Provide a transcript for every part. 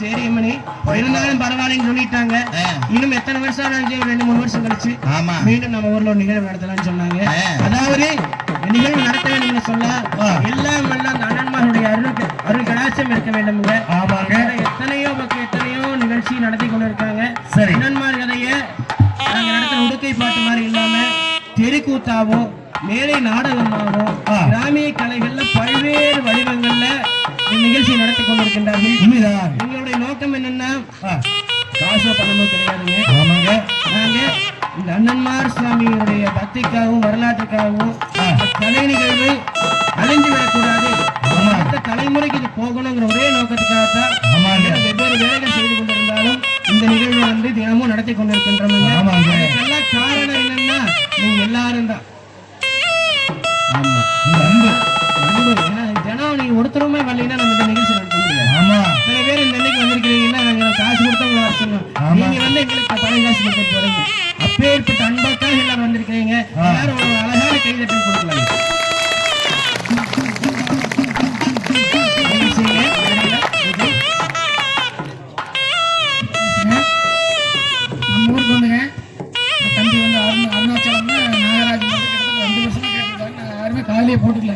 சரி மணி இருந்தாலும் பரவாயில்லன்னு சொல்லிட்டாங்க. இன்னும் எத்தனை வருஷம் ஆனாலும் 2-3 வருஷம் கழிச்சு மீண்டும் நம்ம ஊர்ல ஒரு நிகழ்வு நடத்தலாம்னு சொன்னாங்க. அதாவது நிகழ்வு நடத்த வேண்டும் சொல்ல எல்லாம் அந்த அண்ணன்மாருடைய அருள் கடாட்சம் இருக்க வேண்டும்ங்க. எத்தனையோ நிகழ்ச்சி நடத்தி கொண்டு இருக்காங்க. அண்ணன்மார் கதைய நாங்க நடத்துற உடுக்கை பாட்டு மாதிரி இல்லாம தெருக்கூத்தாவோ மேலை நாடகமாவோ கிராமிய கலைகள்ல பல்வேறு வடிவங்கள்ல நிகழ்ச்சி நடத்தி கொண்டிருக்கின்றார்கள். எங்களுடைய நோக்கம் என்னன்னா காசோ பணமோ கிடையாதுங்க. நாங்க இந்த அண்ணன்மார் சுவாமியுடைய பக்திக்காகவும் வரலாற்றுக்காகவும் கலை நிகழ்வு அழிஞ்சு விடக்கூடாது, அடுத்த தலைமுறைக்கு இது போகணுங்கிற ஒரே நோக்கத்துக்காகத்தான் வெவ்வேறு வேலைகள் செய்து கொண்டிருந்தாலும் இந்த நிகழ்வை தினமும் நடத்தி கொண்டிருக்கின்றோம். எல்லாம் காரணம் என்னன்னா நீங்க எல்லாரும் தான். தினம் நீங்க ஒருத்தருமே வரலைன்னா நம்ம இந்த நிகழ்ச்சி நடத்த முடியாது. சில பேர் இந்த இன்னைக்கு வந்திருக்கிறீங்கன்னா நாங்க காசு கொடுத்து உங்களை வர சொன்னோம். நீங்க எங்களுக்கு பணம் காசு கொடுத்து போறீங்க. அப்பேற்பட்ட அன்பாக்காக எல்லாரும் வந்திருக்கிறீங்க. எல்லாரும் ஒரு அழகான கைதட்டல் கொடுக்கலாம். நம்ம ஊருக்கு வந்துங்க தம்பி அருணாச்சலம் நாகராஜ் 2 வருஷமா கேட்டிருக்காங்க. யாருமே காலையே போட்டுக்கல.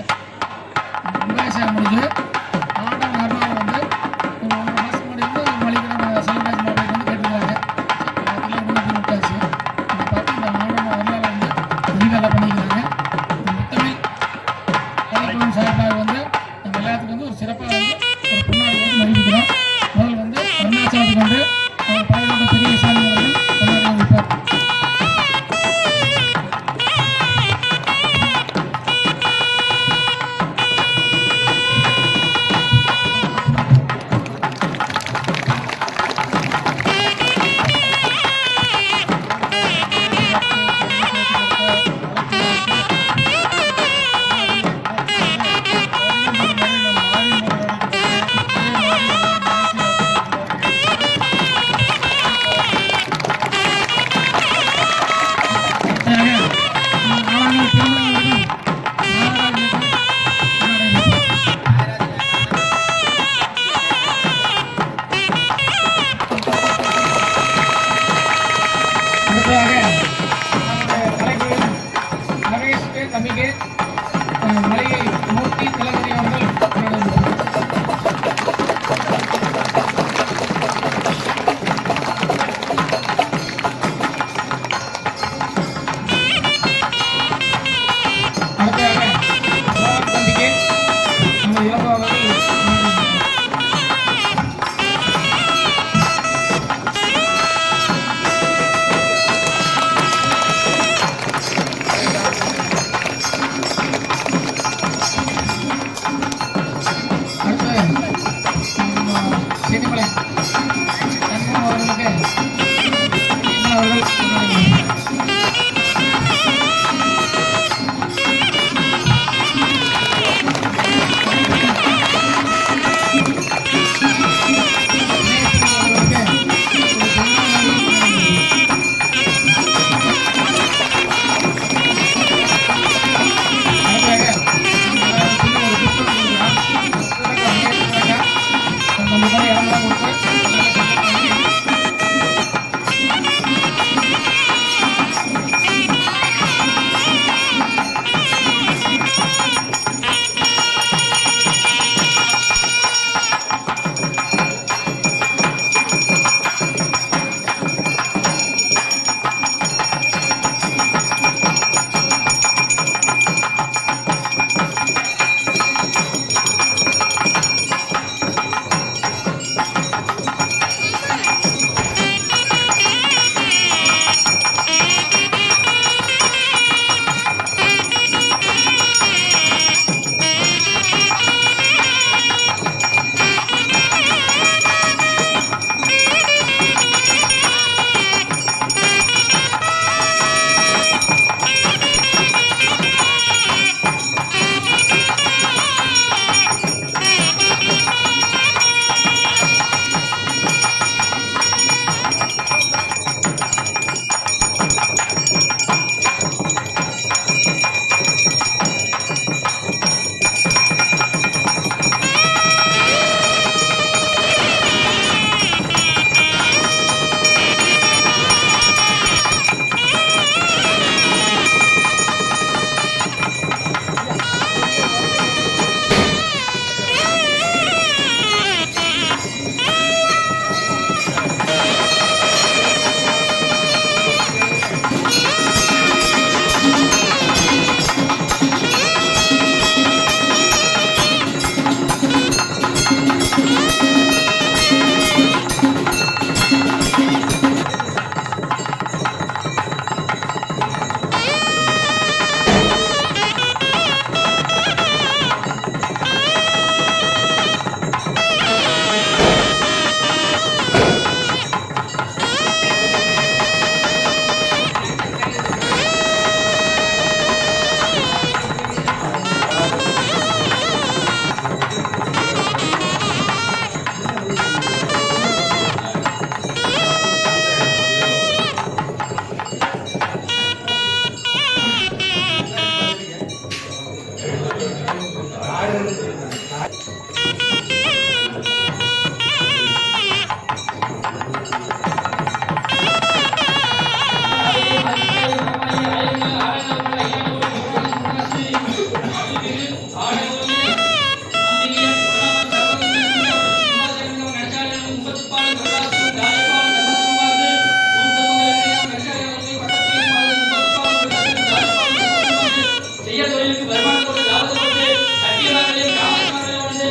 விவசாயம் முடிஞ்சு ஆடம் நார்மலாக ஒரு 1 மாதம் முன்னாடி மளிகை செல்வராஜ் மாவட்டம் கேட்டிருக்காங்க. எல்லாத்துலேயும் விட்டாச்சு. பார்த்து இந்த ஆடம் வரலாறு புதிதாக பண்ணிக்கிறாங்க. முத்தமிழ் கலைக்குழு சார்பாக நம்ம எல்லாத்துக்கும் ஒரு சிறப்பாக ஒரு பொன்னாடி மதிப்பிக்கிறோம். முதல் அருணாச்சலத்துக்கு அவர் பழையோட பெரிய சாமி அவர்கள் கொண்டாடி வைப்பார். மலையை மூர்த்தி தளபதி அவர்கள் செய்ய தொழிலுக்கு வருமானம் கொண்டு லாபத்தை கொண்டு கட்டிய வாங்கலையும் காமாட்சி வாங்கலையும் வந்து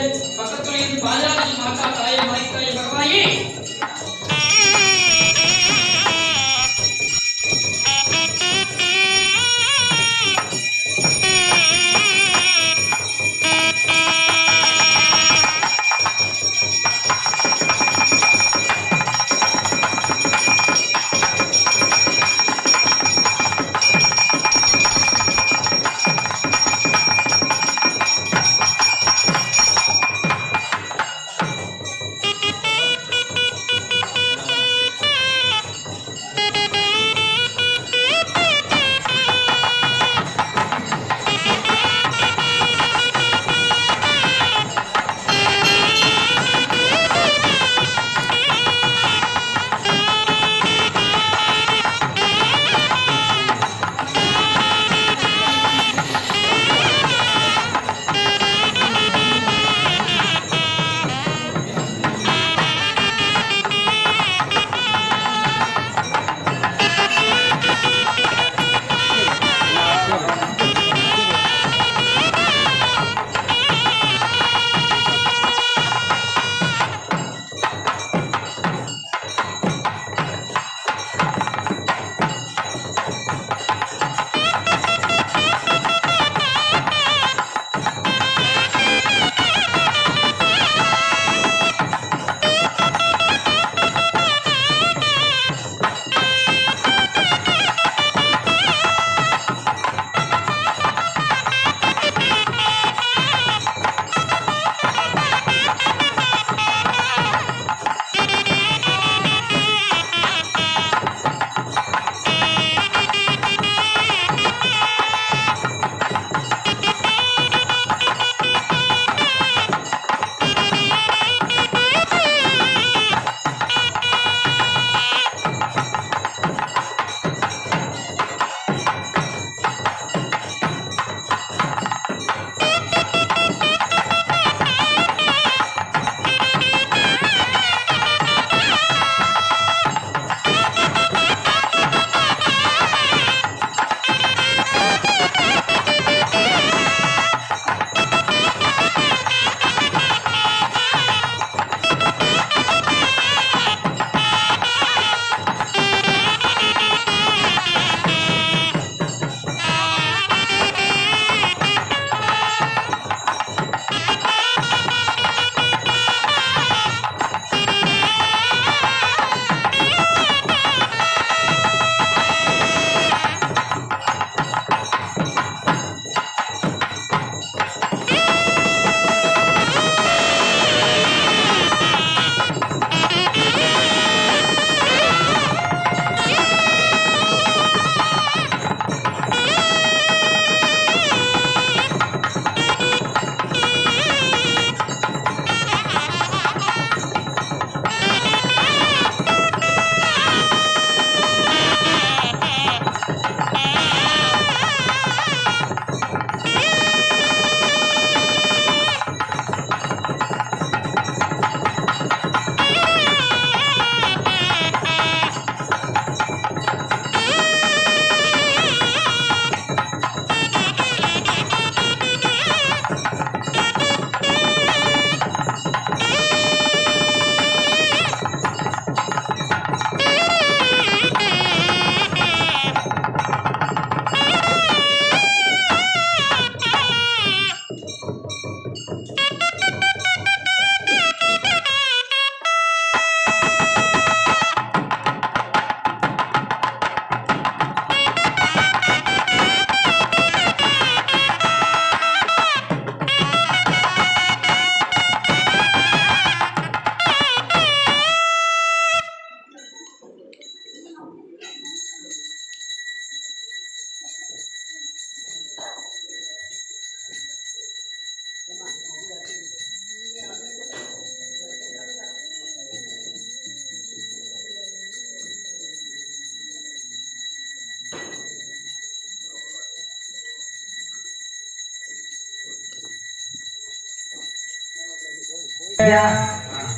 ஐயா,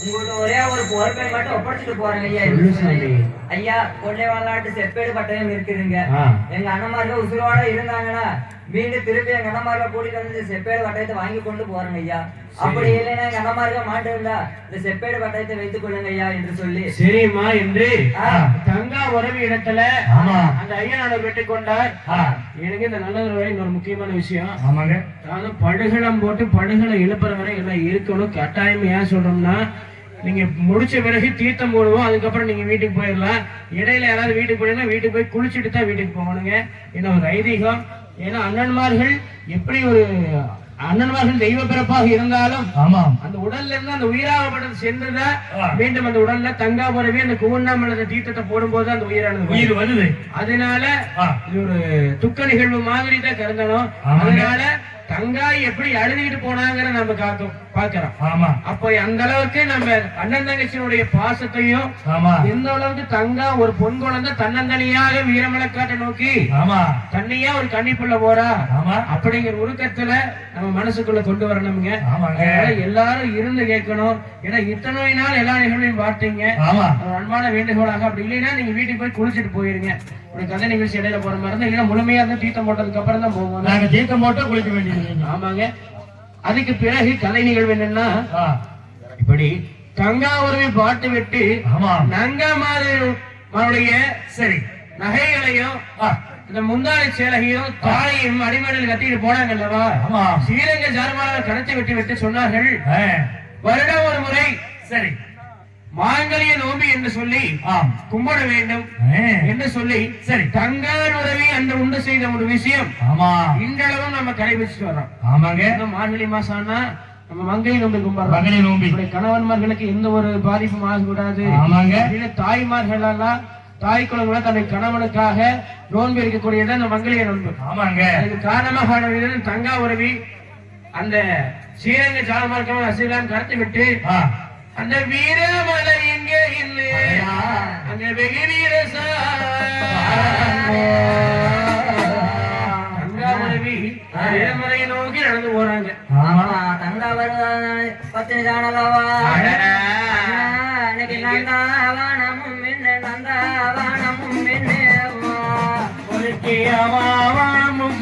உங்கள்ட்ட ஒரே ஒரு பொறுப்பை மட்டும் ஒப்படைச்சிட்டு போறேங்க ஐயா. ஐயா, கொள்ளை வரலாற்று செப்பேடு பட்டயம் இருக்குதுங்க. எங்க அண்ணன்மார்கள் உசுரோட இருந்தாங்கன்னா மீண்டும் திருப்பி எங்க அண்ணன்மார்களை கூட்டிட்டு வந்து செப்பேடு பட்டயத்தை வாங்கி கொண்டு போறேங்க ஐயா. அப்படி இல்லைன்னா எங்க அண்ணன்மார்கள் மாட்டு இருந்தா இந்த செப்பேடு பட்டயத்தை வைத்துக் கொள்ளுங்க ஐயா என்று சொல்லி. சரிம்மா என்று தங்கா உறவு இடத்துல அந்த ஐயனார் வெட்டிக் கொண்டார். எனக்கு இந்த நல்ல இன்னொரு முக்கியமான விஷயம், அதாவது படுகளம் போட்டு படுகளை எழுப்புற வரை எல்லாம் இருக்கணும் கட்டாயம். ஏன் சொல்றோம்னா, நீங்க முடிச்ச பிறகு தீர்த்தம் போடுவோம், அதுக்கப்புறம் நீங்க வீட்டுக்கு போயிடலாம். இடையில யாராவது வீட்டுக்கு போனீங்கன்னா வீட்டுக்கு போய் குளிச்சுட்டு தான் வீட்டுக்கு போகணுங்க. என்ன ஒரு ஐதீகம். ஏன்னா அண்ணன்மார்கள் எப்படி ஒரு அண்ணன்மார்கள் தெய்வ பிறப்பாக இருந்தாலும் அந்த உடல்ல இருந்து அந்த உயிராகப்பட்டது சென்றுதான் மீண்டும் அந்த உடல்ல தங்கா போறவே அந்த குவண்ணாமலை தீர்த்தத்தை போடும்போது அந்த உயிர் வருது. அதனால இது ஒரு துக்க நிகழ்வு மாதிரி தான் கருதணும். அதனால தங்காய் எப்படி அழுதுகிட்டு போனாங்கிற நம்ம பாக்கிறோம். அப்ப அந்த அளவுக்கு நம்ம அண்ணன் தங்கச்சியினுடைய பாசத்தையும், எந்த அளவுக்கு தங்கா ஒரு பொன் குழந்தை தன்னந்தனியாக வீரமலைக்காட்டை நோக்கி தண்ணியா ஒரு கன்னிப்புள்ள போறா அப்படிங்கிற உருக்கத்துல நம்ம மனசுக்குள்ள கொண்டு வரணுங்க. எல்லாரும் இருந்து கேட்கணும். ஏன்னா இத்தனை நாள் எல்லா நிகழ்வையும் பார்த்தீங்க. அன்பான வேண்டுகோளாக, அப்படி இல்லைன்னா நீங்க வீட்டுக்கு போய் குளிச்சுட்டு போயிருங்க. ஒரு கதை நிகழ்ச்சி இடையில போற மாதிரி இருந்தா, இல்லைன்னா முழுமையா இருந்தா தீர்த்தம் போட்டதுக்கு அப்புறம் தான் போவோம். நாங்க தீர்த்தம் போட்டு குளிக்க வேண்டியது. ஆமாங்க. அதுக்கு பிறகு கலை நிகழ்வு என்னன்னா, இப்படி தங்கா உறவை பாட்டு விட்டு நங்கா மாருடைய சரி நகைகளையும் இந்த முந்தானை சேலையும் தாழையும் அடிமேடையில் கட்டிட்டு போனாங்க அல்லவா. ஸ்ரீரங்க ஜார்மாவை கடத்தி விட்டு சொன்னார்கள், வருடம் ஒரு முறை சரி மாங்கலிய நோம்பி என்று சொல்லி கும்பிட வேண்டும் என்று சொல்லி சரி தங்கான் உறவி அந்த உண்டு செய்த ஒரு விஷயம் இன்றளவும் நம்ம கடைபிடிச்சிட்டு வரோம். மார்கழி மாசம்னா நம்ம மங்கை நோம்பி கும்பிடுறோம். கணவன்மார்களுக்கு எந்த ஒரு பாதிப்பும் ஆகக்கூடாது. தாய்மார்கள் எல்லாம் தாய் குழந்தை தன்னுடைய கணவனுக்காக நோன்பு இருக்கக்கூடியது அந்த மங்கலிய நோன்பு. அதுக்கு காரணமாக தங்கா உறவி அந்த ஸ்ரீரங்க ஜாலமார்க்கம் அசிலாம் கடத்தி விட்டு அந்த வீரமலை எங்கே இல்லை அங்க வெகு வீரசா தங்காவரவி வீரமலையை நோக்கி நடந்து போறாங்க. தங்காவரம் பத்தினி தானலவா எனக்கு நந்தாவானமும் என்ன நந்தாவானமும் என்ன நந்தாவானமும்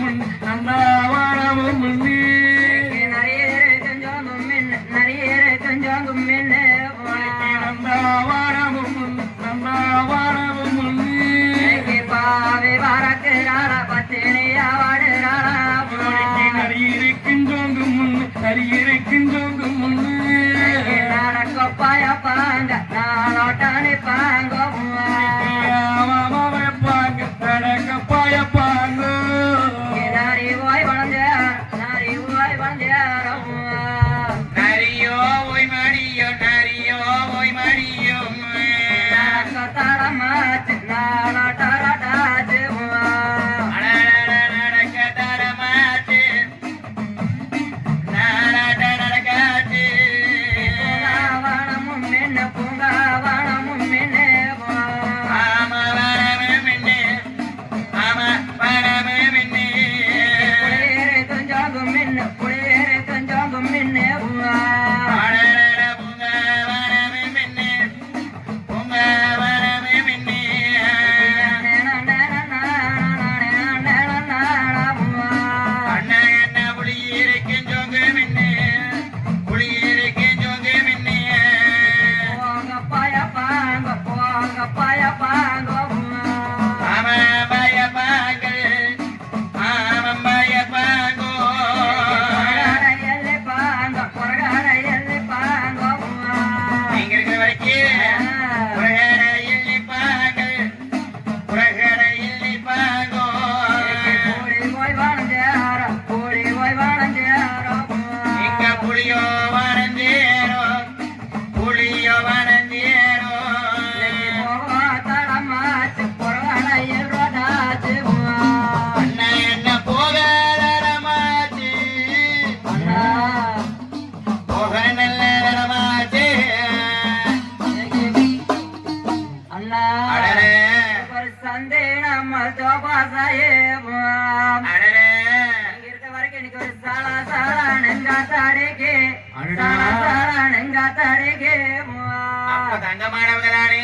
தங்கமானவங்களானே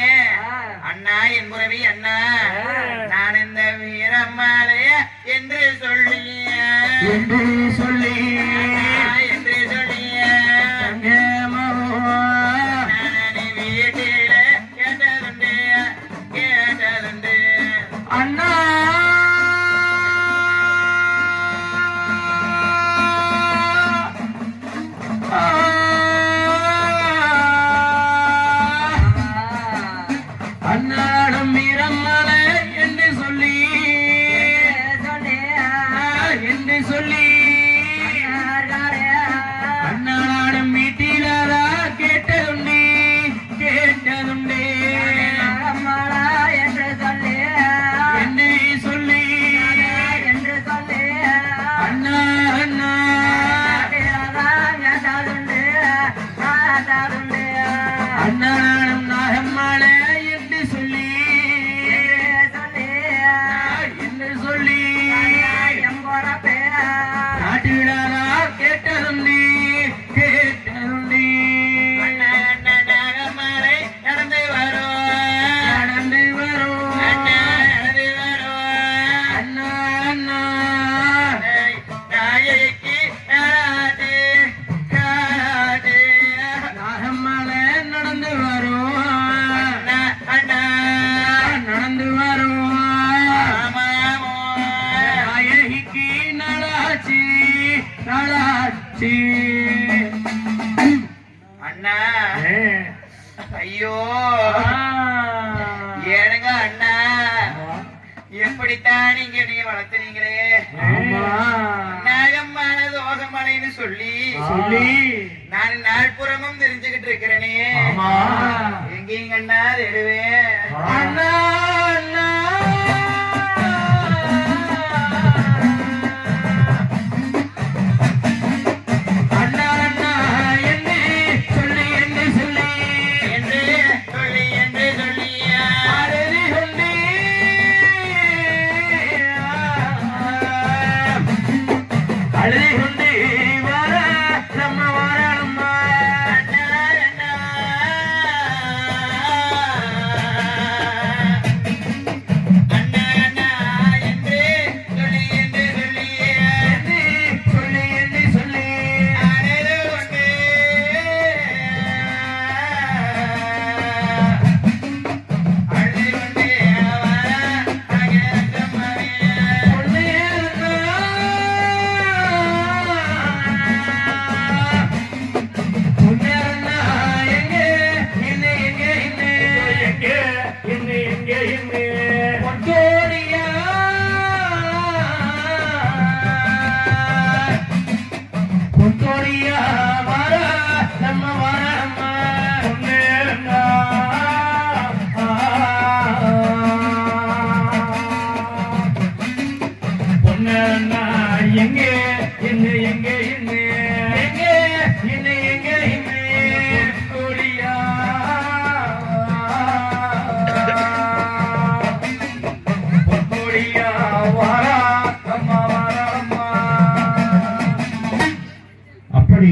அண்ணா என் முறவி அண்ணா நான் இந்த வீரம்மாளே என்று சொல்லி என்று சொல்லி என்று சொல்லிய வீட்டில கேட்டதுண்டு கேட்டதுண்டு அண்ணா அண்ணாடம் வீரம்மலை என்று சொல்லி என்று சொல்லி அண்ணாடம் வீட்டிலாரா கேட்டதுண்டு கேட்டதுண்டு என்று சொல்லி என்று சொல்லி என்று சொல்லி அண்ணா அண்ணா அண்ணாடம் நாகம்மாளை என்று சொல்லி என்று சொல்லி காட்டு விடாரா கேட்டதுண்டு கேட்டதுண்டு நாகம்மாளை நடந்து வரும் நடந்து வரும் நடந்து வரும் அண்ணா அண்ணா நாயகி காராது காராது நாகம்மாளை நடந்து வரும் அண்ணா நடந்து வரும் மாமோ நாயகிக்கு நலாச்சி நலாச்சி அண்ணா ஐயோ ஏனுங்க அண்ணா எப்படித்தான் நீங்க நீங்க வளர்த்துறீங்களே நாகம்மான தோகமலைன்னு சொல்லி சொல்லி நான் நாள்புறமும் தெரிஞ்சுக்கிட்டு இருக்கிறேனே எங்கேங்க அண்ணா தேடுவேன் அண்ணா அண்ணா அண்ணா அண்ணா என்று சொல்லி என்று சொல்லி என்று சொல்லி என்று சொல்லியா அருதி கொண்டு அழுதி கொண்டு வர நம்ம வரணுமா அண்ணா அண்ணா அண்ணா அண்ணா என்று சொல்லி என்று சொல்லி என்று சொல்லி அழுது கொண்டு அழுது கொண்டு பொண்ணு பொண்ணு எங்கே என்ன எங்கே என்ன எங்கே என்ன பொட்டோடியா பொட்டோடியா வர நம்ம வரம்மா பொண்ணு பொண்ணா எங்கே என்ன எங்கே என்ன எங்கே என்ன எங்கே என்ன பொட்டோடியா பொட்டோடியா வர நம்ம வரம்மா அப்படி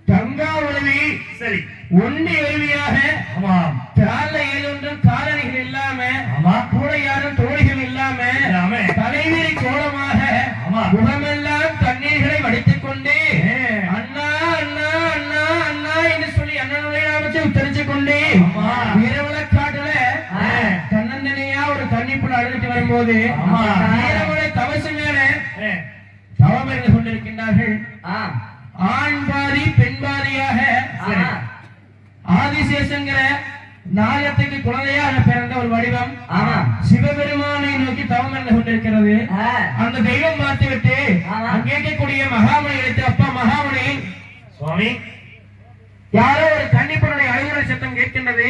கங்கா உதவி சரி ஒண்டி உதவியாக ஆமாம் கால ஏதொன்றும் காலணிகள் இல்லாம ஆமா கூட யாரும் தோழிகள் இல்லாம எல்லாமே தலைவிரி கோலமாக ஆமா. முகமெல்லாம் தண்ணீர்களை வடித்துக் கொண்டு ஏ. அண்ணா அண்ணா அண்ணா அண்ணா என்று சொல்லி அண்ணனுடைய நாமத்தை உத்தரித்துக் கொண்டு ஆமா. வீரவளக்காட்டுல ஏ. தன்னந்தனியா ஒரு கன்னிப்புல அழுதுட்டு வரும்போது ஆமா. வீரவளை தவசு மேல ஏ, தவம் இருந்து கொண்டிருக்கின்றார்கள் ஆண் பாதி பெண் பாதியாக சரி. ஆதிசேஷங்கிற நாகத்துக்கு குழந்தையாக பிறந்த ஒரு வடிவம் சிவபெருமானை நோக்கி தவம் இருந்து கொண்டிருக்கிறது. அந்த தெய்வம் பார்த்து விட்டு அங்கே இருக்கக்கூடிய மகாமணி எடுத்து அப்பா மகாமணி சுவாமி யாரோ ஒரு கன்னிப்பனுடைய அழுகுற சத்தம் கேட்கின்றது,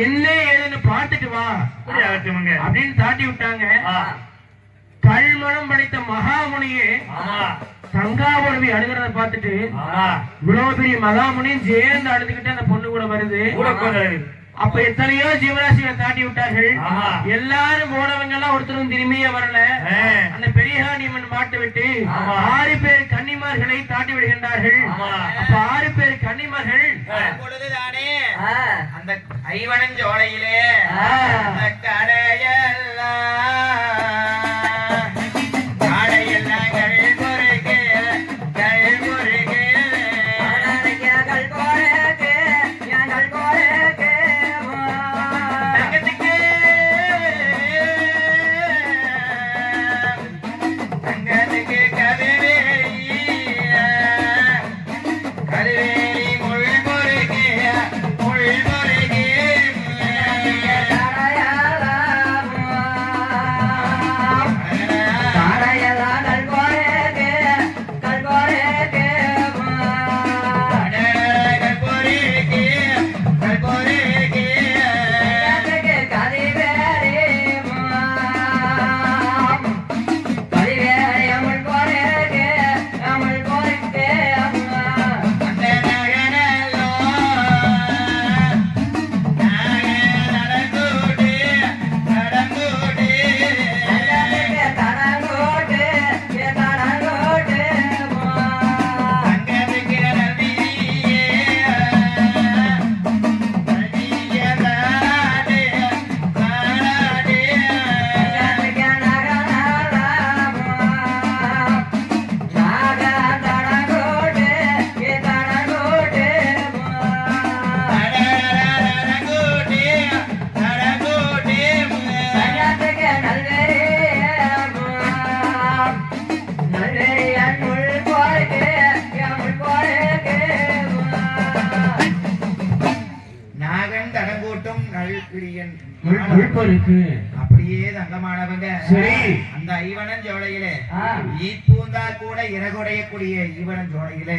என்ன ஏதுன்னு பார்த்துட்டு வா ஆகட்டுமுங்க. அப்படின்னு தாட்டி விட்டாங்க. ஆ, கல்மணம் படைத்த மகாமுனியே ஆமா கங்காபுரவி அழுகிறத பார்த்துட்டு ஆமா இவ்வளவு பெரிய மகாமுனியும் சேர்ந்து அழுதுகிட்டு அந்த பொண்ணு கூட வருது. கூட போறாரு. அப்ப எத்தனையோ ஜீவராசிகளை தாண்டி விட்டார்கள். ஆமா. எல்லாரும் போனவங்க எல்லாம் ஒருத்தரும் திரும்பியே வரல. ஆ. அந்த பெரியகாணியம்மன் மாட்டை விட்டு ஆமா. 6 பேர் கன்னிமார்களை தாண்டி விடுகின்றார்கள். அப்ப 6 பேர் கன்னிமார்கள் பொழுதுதானே ஆ, அந்த ஐவனஞ்சோலையிலே ஆ. அந்த கடையெல்லாம் கல்பொருகே ஆனாரைக்கு கல் போறேக்கு, என் கல் போறேக்கு, தங்கத்துக்கு கருவேலி முள் பொருகே தாரையெல்லாம் கல் போறேக்கு, கல் போறேக்கு, கல்லுக்கு கதிவேறி, கதிவேறி அமுல் போறேக்கு, அமுல் போறேக்கு, கல்லுக்கு தடங்கோட்டு, தடங்கோட்டு, கல்லுக்கு நகநாளா, நாக தடங்கோட்டு, தடங்கோட்டு, கல்யாணத்துக்கு நல்வேரி அன்னுள் போறக்கு, அமுல் போறக்கு, நாகன் தடங்கூட்டும் நல்பிரியன் உள்பொருக்கு. அப்படியே தங்கமானவங்க சரி. அந்த ஐவனன் ஜோலையிலே ஆ. ஈப்பூந்தா கூட இறகுடையக்கூடிய ஈவனன் ஜோலையிலே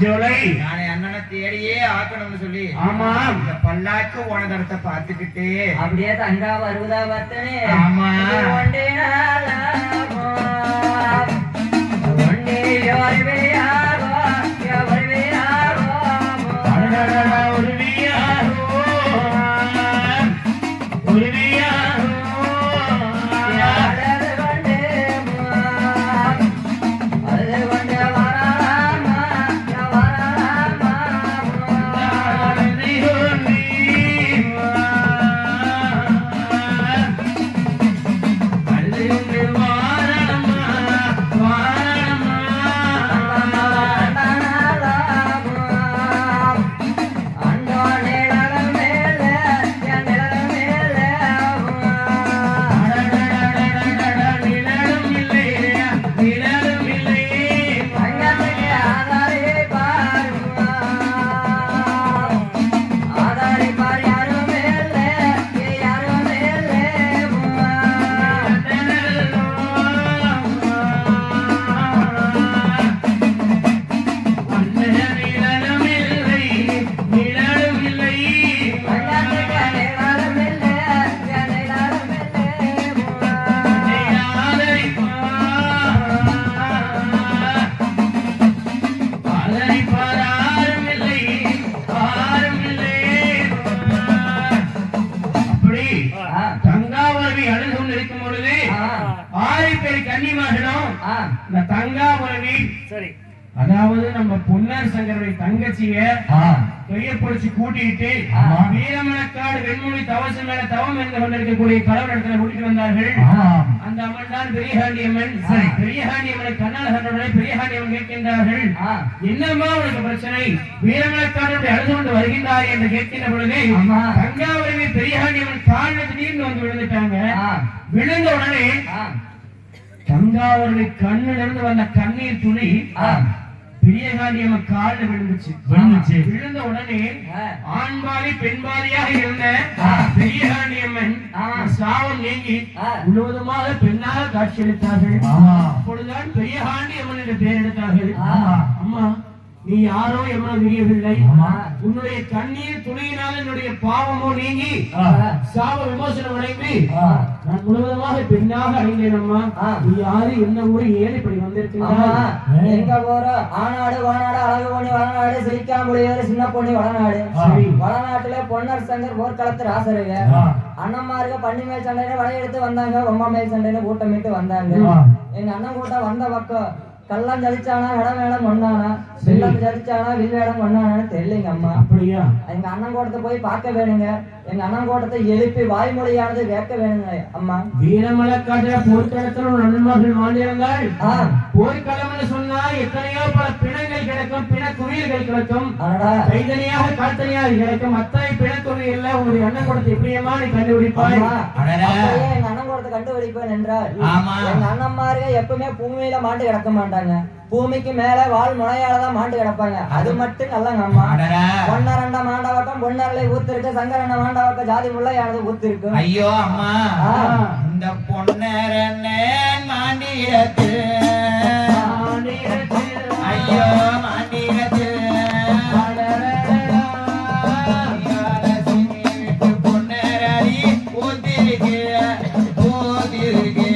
ஜோலை. நானே அண்ணனை தேடியே ஆக்கணும்னு சொல்லி ஆமாம். இந்த பல்லாக்கு ஓனதரத்தை பார்த்துக்கிட்டு அப்படியே தங்கா வருவதா பத்தனே ஆமா. அடடடடா, உருவியாரோ, உருவியாரோ. தங்காவரவி அழுது கொண்டிருக்கும் பொழுது 6 பேர் கன்னிமார்களும் இந்த தங்காவரவி சரி. அதாவது நம்ம பொன்னர் சங்கருடைய தங்கச்சிய கையப்பிடிச்சு கூட்டிட்டு வீரமணக்காடு வெண்மொழி தவசு மேல தவம் என்று கொண்டிருக்கக்கூடிய கடவுள் இடத்துல கூட்டிட்டு வந்தார்கள். அந்த அம்மன் தான் பெரியஹாண்டி அம்மன். பெரியஹாண்டி அம்மனை கண்ணால் கண்டவுடனே பெரியஹாண்டி அம்மன் கேட்கின்றார்கள், என்னம்மா உனக்கு பிரச்சனை? வீரமணக்காடு அழுது கொண்டு வருகின்றார் என்று கேட்கின்ற பொழுது தங்காவரவி பெரியஹாண்டி அம்மன் காலில் திடீர்னு வந்து விழுந்துட்டாங்க. விழுந்த உடனே தங்காவரவி கண்ணில் இருந்து வந்த கண்ணீர் துளி பெரியகாண்டி அம்மன் காலில் விழுந்துச்சு. விழுந்த உடனே ஆண்பாலி பெண்பாலியாக இருந்த பெரியகாண்டி அம்மன் சாபம் நீங்கி முழுவதுமாக பெண்ணாக காட்சியளித்தார்கள். அப்பொழுதுதான் பெரியகாண்டி அம்மன் என்று பெயர் எடுத்தார்கள். அம்மா, நீ யாரோ எம்மன தெரியவில்லை. உன்னுடைய கண்ணீர் துணியினால் என்னுடைய பாவமோ நீங்கி சாப விமோசனம் அடைந்து நான் முழுவதுமாக பெண்ணாக அடைந்தேன். அம்மா, நீ யாரு, என்ன ஊரு, ஏன் இப்படி வந்திருக்கீங்க? எங்க போறோம்? ஆனாடு வானாடு அழகு பொண்ணி வளநாடு, சிரிக்காமொழியோடு சின்ன பொண்ணி வளநாடு. வளநாட்டுல பொன்னர் சங்கர் போர்க்களத்து ராசருங்க. அண்ணன்மாருக்கு பண்ணி மேல் சண்டையில வளையெடுத்து வந்தாங்க. பொம்மா மேல் சண்டையில கூட்டமிட்டு வந்தாங்க. எங்க அண்ணன் கூட்டம் வந்த பக்கம் கள்ளம் ஜலிச்சானா இடம் வேடம் ஒண்ணானா வெள்ளம் ஜலிச்சானா வில் வேடம் ஒண்ணானான்னு தெரியலைங்க அம்மா. அப்படியா? எங்க அண்ணன் கோட்டத்தை போய் பார்க்க வேணுங்க. எங்க அண்ணன் கோட்டத்தை எழுப்பி வாய்மொழியானது கேட்க வேணுங்க அம்மா. வீரமலக்காட்டுல போர்க்களத்தில் நண்பர்கள் மாண்டிருந்தால் போர்க்களம்னு சொன்னா எத்தனையோ பல பிணங்கள் கிடைக்கும், பிண குவியல்கள் கிடைக்கும், கைதனியாக கால்தனியாக கிடைக்கும். அத்தனை பிணக்குவியல்ல உங்களுடைய அண்ணன் கோட்டத்தை எப்படியமா நீ கண்டுபிடிப்பாய்? எங்க அண்ணன் கோட்டத்தை கண்டுபிடிப்பேன் என்றால் எங்க அண்ணன்மாருங்க எப்பவுமே பூமியில மாண்டு கிடக்க மாட்டாங்க. பூமிக்கு மேல வால் முனையாலதான் மாண்டு கிடப்பாங்க. அது மட்டும் நல்லங்க அம்மா. பொன்னரண்ட மாண்டவக்கம் பொன்னரலை ஊத்திருக்கு, சங்கரண்ட மாண்டவக்கம் ஜாதி முல்லையானது ஊத்திருக்கு. ஐயோ அம்மா, இந்த பொன்னரண்ண மாண்டிரத்து ஐயோ மாண்டிரத்து பொன்னரடி ஊத்திருக்கு ஊத்திருக்கு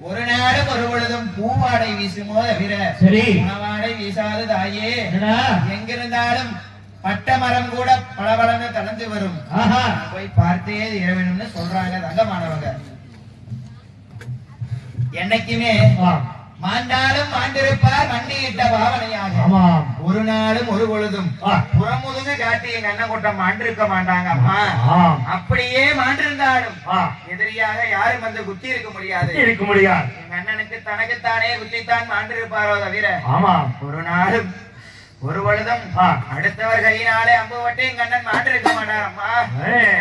ஒரு நாளும் ஒரு பொழுதும் பூவாடை வீசுமோ தவிர உணவாடை வீசாது தாயே. எங்கிருந்தாலும் பட்ட மரம் கூட பளபளன்னு தளர்ந்து வரும். போய் பார்த்தே இரவேணும்னு சொல்றாங்க தங்கமானவங்க. என்னைக்குமே மாண்டாலும் மாண்டிருப்பார் மண்டியிட்ட பாவனையாக. ஒரு நாளும் ஒரு பொழுதும் புறமுதுகு காட்டி எங்க அண்ணன் கூட்டம் மாண்டிருக்க மாட்டாங்க அம்மா. அப்படியே மாண்டிருந்தாலும் எதிரியாக யாரும் வந்து குத்தி இருக்க முடியாது. எங்க அண்ணனுக்கு தனக்குத்தானே குத்தித்தான் மாண்டிருப்பாரோ தவிர ஒரு நாளும் ஒரு பொழுதும் அடுத்தவர் கையினாலே அம்பு வட்டி எங்க அண்ணன் மாண்டிருக்க மாட்டார் அம்மா.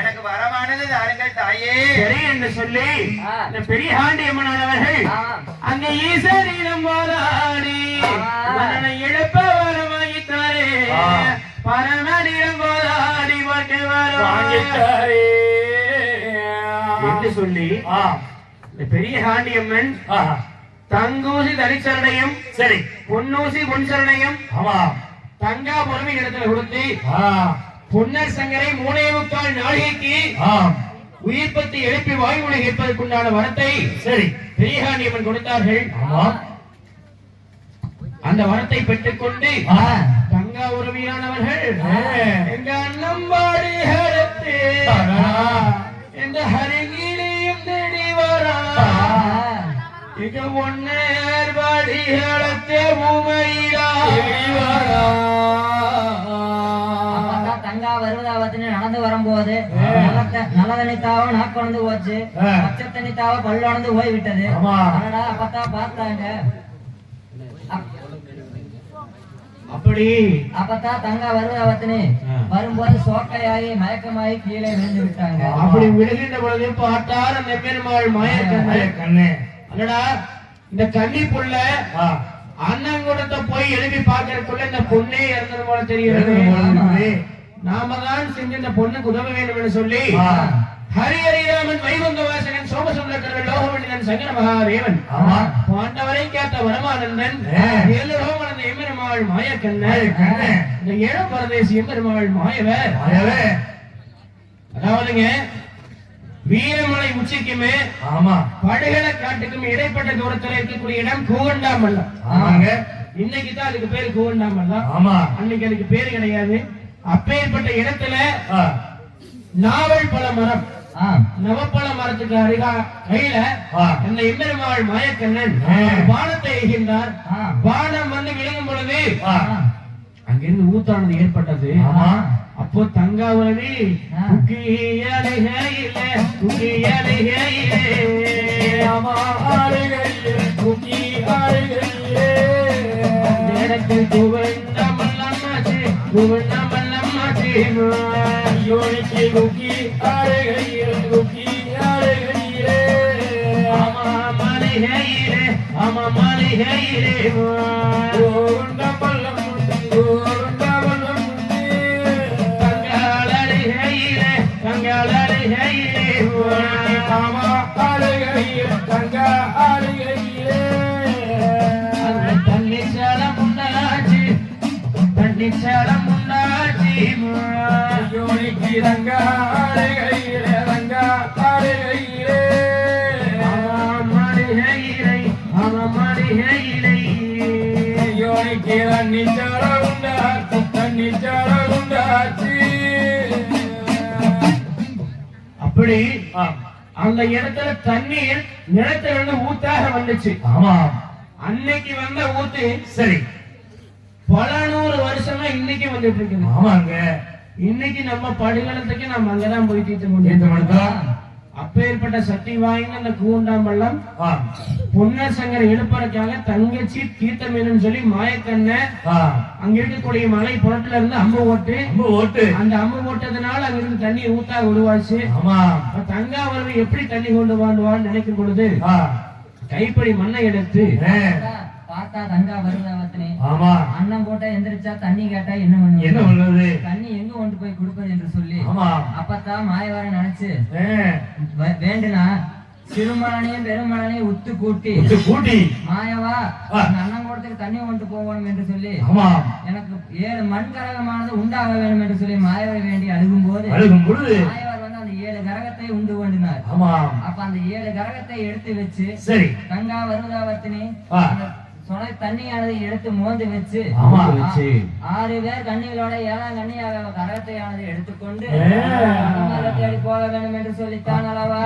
எனக்கு வரமானது தாருங்கள் தாயே என்று சொல்லி இந்த பெரிய ஆண்டியம்மனானவர்கள் அங்க ஈசனிடம் போராடி மன்னனை எழுப்ப வரமாகித்தாரே, பரமனிடம் போராடி வாங்கித்தாரே என்று சொல்லி இந்த பெரிய ஆண்டியம்மன் தங்கூசி தரிசரணையும் சரி பொன்னூசி பொன்சரணையும் தங்கா பொறுமை இடத்துல கொடுத்து பொன்னர் சங்கரை 3.25 நாளிகைக்கு உயிர்ப்பத்தை எழுப்பி வாய்மொழி கேட்பதற்குண்டான வரத்தை சரி பெரியகாண்டியம்மன் கொடுத்தார்கள். அந்த வரத்தை பெற்றுக்கொண்டு தங்கா உறவியானவர்கள் எங்க அண்ணம்பாடி அடுத்து எந்த ஹரிங்கிலையும் தேடி வரா இங்க ஒன்னேர் பாடி அடுத்து பூமையிலா தங்கா வருவதாவதுன்னு நடந்து வரும்போது நல்லதனித்தாவும் நாக்கொண்டு போச்சு, பச்சத்தனித்தாவ பல்லொண்டு போய் விட்டது. அப்பதான் பார்த்தாங்க. அப்படி அப்பதான் தங்கா வருவதாவதுன்னு வரும்போது சோக்கையாகி மயக்கமாகி கீழே விழுந்து விட்டாங்க. அப்படி விழுகின்ற பொழுது பார்த்தார் அந்த பெருமாள் மயக்கண்ணு. அடடா இந்த கன்னி புள்ள அண்ணன் கூடத்தை போய் எழுப்பி பாக்கிறதுக்குள்ள இந்த பொண்ணே இறந்தது போல தெரிகிறது. நாம தான் செஞ்ச இந்த பொண்ணுக்கு உதவ வேண்டும் என்று சொல்லி ஹரிஹரிராமன் வைகுந்த வாசகன் சோமசுந்தரக்கர்கள் லோகமணிதன் சங்கர மகாதேவன் பாண்டவரை கேட்ட வரமானந்தன் ஏழுலோகமனந்த எம்பெருமாள் மாயக்கண்ணன் இந்த ஏழம் பரதேசி எம்பெருமாள் மாயவர். அதாவதுங்க வீரமலை உச்சிக்குமே படுகள காட்டுக்கும் இடைப்பட்ட தூரத்தில் இருக்கக்கூடிய இடம் கூவண்டாமல்லம். இன்னைக்கு தான் அதுக்கு பேரு கூவண்டாமல்லம், அன்னைக்கு அதுக்கு பேரு கிடையாது. அப்பேற்பட்ட இடத்துல நாவல் பல மரம் நவப்பழ மரத்துக்கு அருகா கையில இந்த எம்பெருமாள் மாயக்கண்ணன் பானத்தை எய்கின்றார். பானம் வந்து விழுங்கும் பொழுது அங்கிருந்து ஊத்தானது ஏற்பட்டது. அப்போ தங்காவளி நேரத்தில் அப்படி அந்த இடத்துல தண்ணீர் நிலத்துல இருந்து ஊத்தாக வந்துச்சு. அன்னைக்கு வந்த ஊத்து சரி பல 100 வருஷமா இன்னைக்கு வந்துட்டு இருக்கு. இன்னைக்கு நம்ம படுகளத்துக்கு நம்ம அங்கதான் போய் தீர்த்து கொண்டு அப்பேற்பட்ட சக்தி வாய்ந்த அந்த கூண்டாம்பள்ளம் பொன்னர் சங்கர் எழுப்பறதுக்காக தங்கச்சி தீர்த்தமேனு சொல்லி மாயக்கண்ண அங்க இருக்கக்கூடிய மலை புறத்துல இருந்து அம்பு ஓட்டு அந்த அம்பு ஓட்டதுனால அங்க இருந்து தண்ணி ஊத்தா உருவாச்சு. தங்காவரவு எப்படி தண்ணி கொண்டு வாழ்வான்னு நினைக்கும் பொழுது கைப்படி மண்ணை எடுத்து பார்த்தா தங்கா வருதாவத்தினே அண்ணன் போட்டா எந்திரிச்சா தண்ணி கேட்டா என்ன பண்ணுவது, தண்ணி எங்க கொண்டு போய் கொடுப்பது என்று சொல்லி அப்பத்தான் மாயவார நினைச்சு வேண்டுனா சிறுமலனையும் பெருமலனையும் உத்து கூட்டி மாயவா அண்ணன் கூடத்துக்கு தண்ணி கொண்டு போகணும் என்று சொல்லி எனக்கு 7 மண் கரகமானது உண்டாக வேண்டும் என்று சொல்லி மாயவை வேண்டி அழுகும் போது மாயவர் வந்து அந்த 7 கரகத்தை உண்டு வேண்டினார். அப்ப அந்த 7 கரகத்தை எடுத்து வச்சு சரி கங்கா வருதாவத்தினி சொலை தண்ணியானதை எடுத்து மோந்து வச்சு 6 பேர் கண்ணிகளோட 7ஆம் கண்ணியாக கரகத்தையானதை எடுத்துக்கொண்டு தேடி போக வேண்டும் என்று சொல்லித்தான் அளவா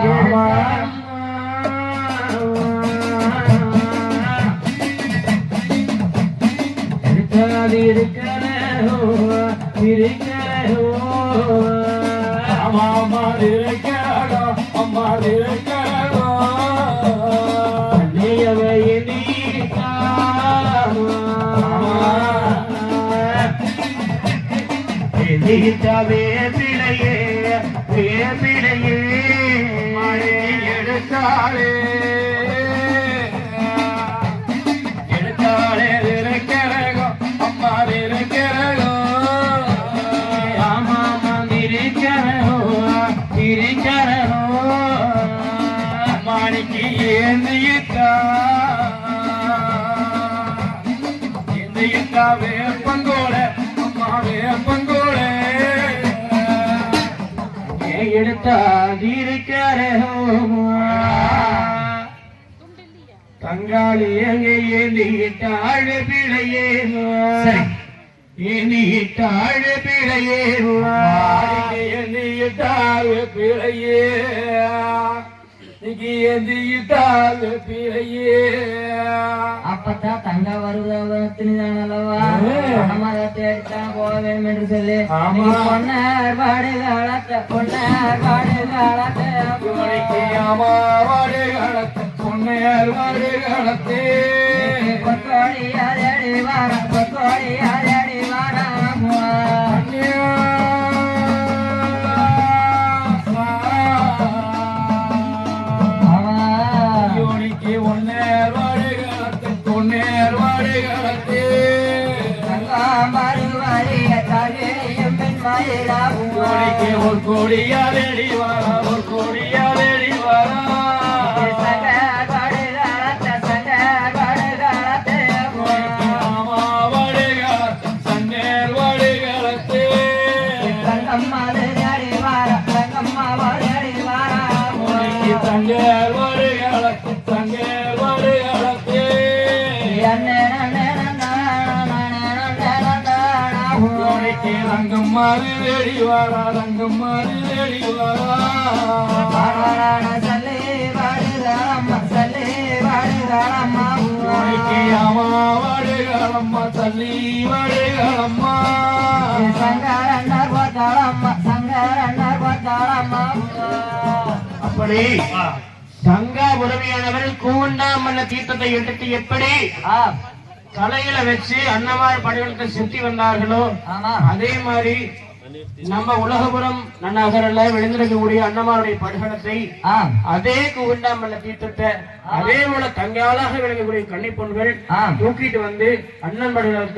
வேப்பிலையே எடுத்தாளே இருக்கிறகோ அம்மா இருக்கிறகோ ஆமா இருக்கிறகோ மாணிக்கு ஏந்தியிட்டா வேப்பங்கோட அம்மா வேப்பங்கோட தங்காளி எங்கே ஏந்திட்டாழ பிழையே ஏந்திட்டாழ பிழையே ஏந்திட்டாழ பிழையே அப்பத்தான் தங்கா வருவதா மதத்தை எடுத்தான் போக வேண்டும் என்று சொல்லி பொன்னார் பாடுகாலத்தை பொன்னார் பாடுகாலத்தை பொன்னார் பாடுகாலத்தே பொற்கோடியாதடி வாரம் பொற்கோடியாதடி வாரம் ஒரு கோடியாதடி வாரா ஒரு கோடியாதடி வாரா ரங்கம் மாறி தேடி வாரா ரங்கம் மாறி தேடி வாரா சல்லே வாடுதாரம்மா சல்லே வாடுதாரம்மா அம்மா வாடுகளம்மா தள்ளி வாடுகளம்மா சங்கரண்ணர் பார்த்தாளம்மா சங்கரண்ணர் பார்த்தாளம்மா அப்படி கங்காபுரமியானவர் கூவண்டாமல்ல தீர்த்தத்தை எடுத்து எப்படி தலையில வச்சு அன்னமார் படைகளுக்கு சுத்தி வந்தார்களோ அதே மாதிரி நம்ம உலகபுரம் நன்னகரில் விழுந்திருக்கக்கூடிய அன்னமாருடைய படுகளத்தை அதே கூவண்டாமல்ல தீர்த்தத்தை அதே போல தங்காளாக விளங்கக்கூடிய கன்னிப்பொண்கள் தூக்கிட்டு வந்து அண்ணன் படுகளுக்கு